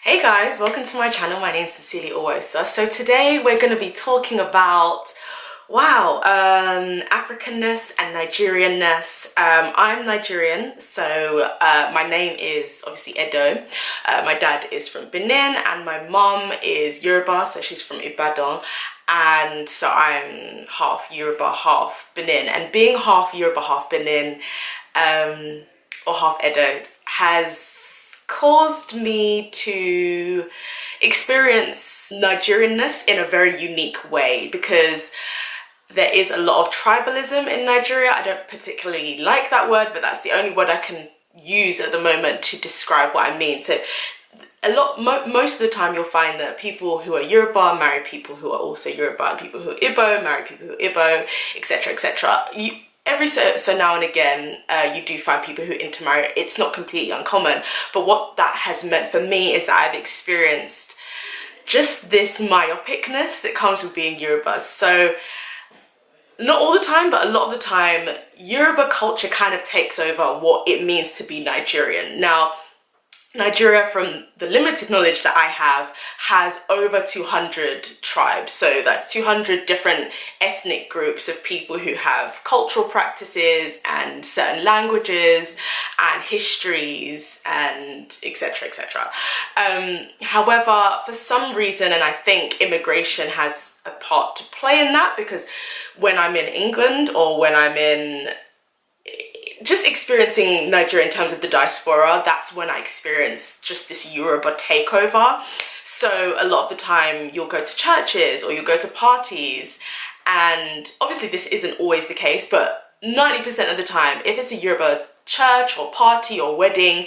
Hey guys, welcome to my channel. My name is SincerelyOghosa. So today we're going to be talking about, Africanness and Nigerianness. I'm Nigerian, so my name is obviously Edo. My dad is from Benin and my mom is Yoruba, so she's from Ibadan. And so I'm half Yoruba, half Benin. And being half Yoruba, half Benin, or half Edo, has caused me to experience Nigerianness in a very unique way, because there is a lot of tribalism in Nigeria. I don't particularly like that word, but that's the only word I can use at the moment to describe what I mean. So most of the time you'll find that people who are Yoruba marry people who are also Yoruba, and people who are Igbo marry people who are Igbo, etc, etc. Every so now and again, you do find people who intermarry. It's not completely uncommon, but what that has meant for me is that I've experienced just this myopicness that comes with being Yoruba. So not all the time, but a lot of the time, Yoruba culture kind of takes over what it means to be Nigerian. Now, Nigeria, from the limited knowledge that I have, has over 200 tribes. So that's 200 different ethnic groups of people who have cultural practices and certain languages and histories and etc, etc. However, for some reason, and I think immigration has a part to play in that, because when I'm in England or when I'm in just experiencing Nigeria in terms of the diaspora, that's when I experience just this Yoruba takeover. So a lot of the time you'll go to churches or you'll go to parties, and obviously this isn't always the case, but 90% of the time, if it's a Yoruba church or party or wedding,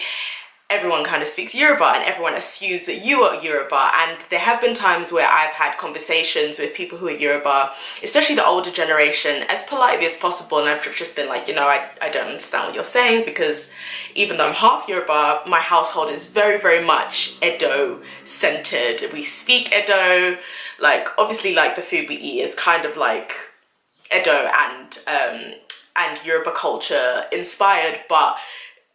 everyone kind of speaks Yoruba and everyone assumes that you are Yoruba. And there have been times where I've had conversations with people who are Yoruba, especially the older generation, as politely as possible, and I've just been like, I don't understand what you're saying, because even though I'm half Yoruba, my household is very, very much Edo centered. We speak Edo, like obviously like the food we eat is kind of like Edo and Yoruba culture inspired, but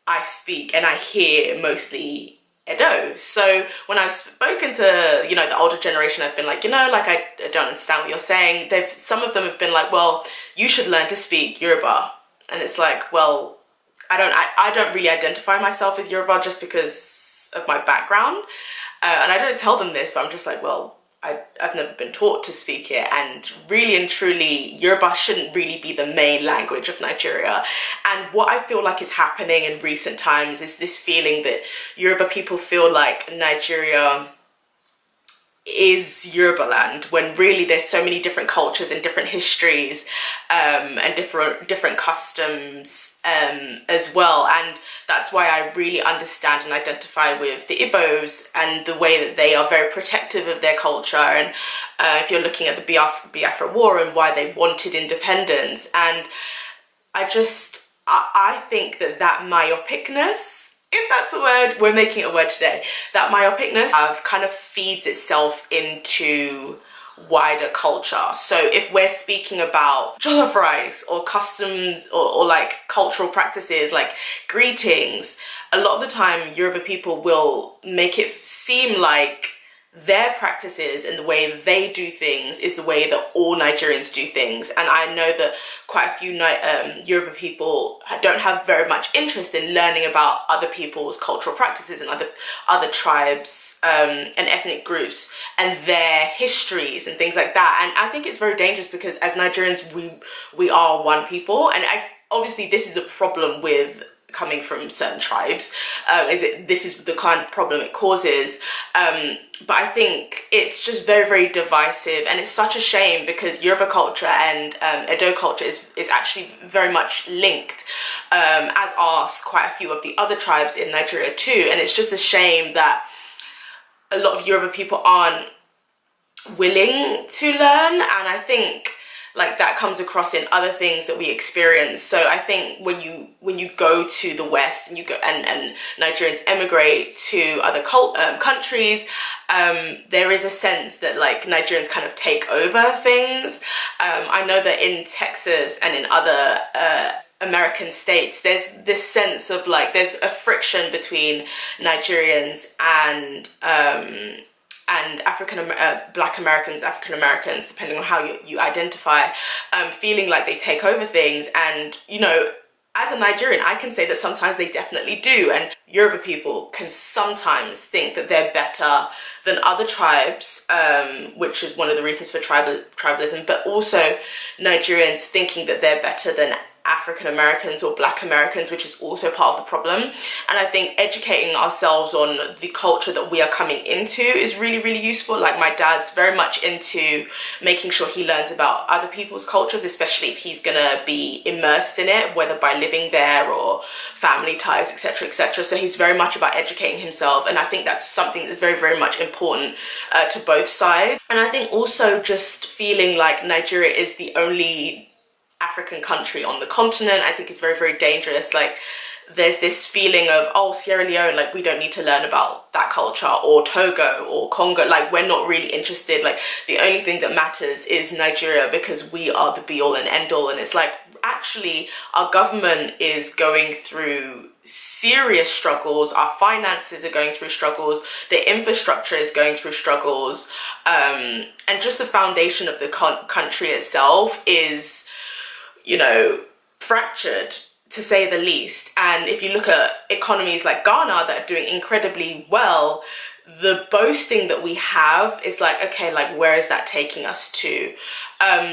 I speak and I hear mostly Edo. So when I've spoken to, the older generation, I've been like, I don't understand what you're saying. Some of them have been like, well, you should learn to speak Yoruba. And it's like, well, I don't really identify myself as Yoruba just because of my background. And I don't tell them this, but I'm just like, well, I've never been taught to speak it, and really and truly Yoruba shouldn't really be the main language of Nigeria. And what I feel like is happening in recent times is this feeling that Yoruba people feel like Nigeria is Yoruba land, when really there's so many different cultures and different histories and different customs as well. And that's why I really understand and identify with the Igbos and the way that they are very protective of their culture. And if you're looking at the Biafra War and why they wanted independence, and I think that myopicness, if that's a word, we're making it a word today, that myopicness kind of feeds itself into wider culture. So if we're speaking about jollof rice or customs or like cultural practices like greetings, a lot of the time Yoruba people will make it seem like their practices and the way they do things is the way that all Nigerians do things. And I know that quite a few Yoruba people don't have very much interest in learning about other people's cultural practices and other tribes and ethnic groups and their histories and things like that. And I think it's very dangerous, because as Nigerians, we are one people. And obviously this is a problem with coming from certain tribes, this is the kind of problem it causes, but I think it's just very, very divisive, and it's such a shame, because Yoruba culture and Edo culture is actually very much linked, as are quite a few of the other tribes in Nigeria too. And it's just a shame that a lot of Yoruba people aren't willing to learn, and I think like that comes across in other things that we experience. So I think when you go to the West and you go and Nigerians emigrate to other countries, there is a sense that like Nigerians kind of take over things. I know that in Texas and in other American states, there's this sense of like there's a friction between Nigerians and Black Americans, African Americans, depending on how you identify, feeling like they take over things. And you know, as a Nigerian, I can say that sometimes they definitely do, and Yoruba people can sometimes think that they're better than other tribes, which is one of the reasons for tribalism, but also Nigerians thinking that they're better than African Americans or Black Americans, which is also part of the problem. And I think educating ourselves on the culture that we are coming into is really, really useful. Like my dad's very much into making sure he learns about other people's cultures, especially if he's gonna be immersed in it, whether by living there or family ties, etc., etc. So he's very much about educating himself, and I think that's something that's very, very much important to both sides. And I think also just feeling like Nigeria is the only African country on the continent, I think is very, very dangerous. Like there's this feeling of, oh, Sierra Leone, like we don't need to learn about that culture, or Togo or Congo, like we're not really interested. Like the only thing that matters is Nigeria because we are the be all and end all. And it's like, actually our government is going through serious struggles, our finances are going through struggles, the infrastructure is going through struggles, and just the foundation of the country itself is, you know, fractured to say the least. And if you look at economies like Ghana that are doing incredibly well, the boasting that we have is like, okay, like where is that taking us to?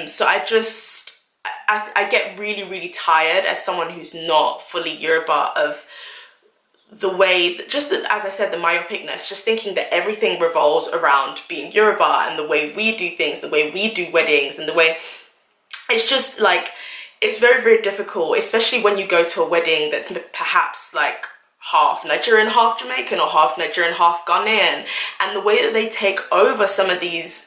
So I get really, really tired as someone who's not fully Yoruba of the way that, just as I said, the myopicness, just thinking that everything revolves around being Yoruba and the way we do things, the way we do weddings, and the way it's just like, it's very, very difficult, especially when you go to a wedding that's perhaps like half Nigerian, half Jamaican, or half Nigerian, half Ghanaian, and the way that they take over some of these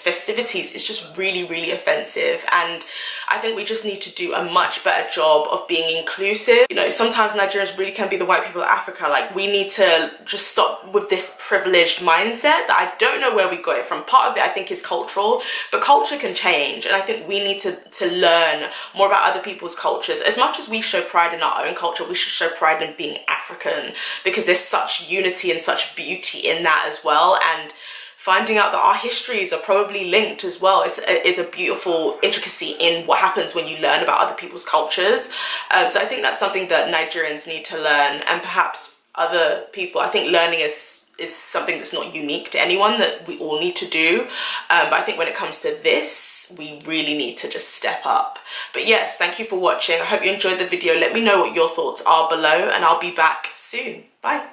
festivities is just really, really offensive. And I think we just need to do a much better job of being inclusive. You know, sometimes Nigerians really can be the white people of Africa. Like we need to just stop with this privileged mindset that I don't know where we got it from. Part of it I think is cultural, but culture can change, and I think we need to learn more about other people's cultures. As much as we show pride in our own culture, we should show pride in being African, because there's such unity and such beauty in that as well. And finding out that our histories are probably linked as well is a beautiful intricacy in what happens when you learn about other people's cultures. So I think that's something that Nigerians need to learn, and perhaps other people. I think learning is something that's not unique to anyone, that we all need to do. But I think when it comes to this, we really need to just step up. But yes, thank you for watching. I hope you enjoyed the video. Let me know what your thoughts are below, and I'll be back soon. Bye.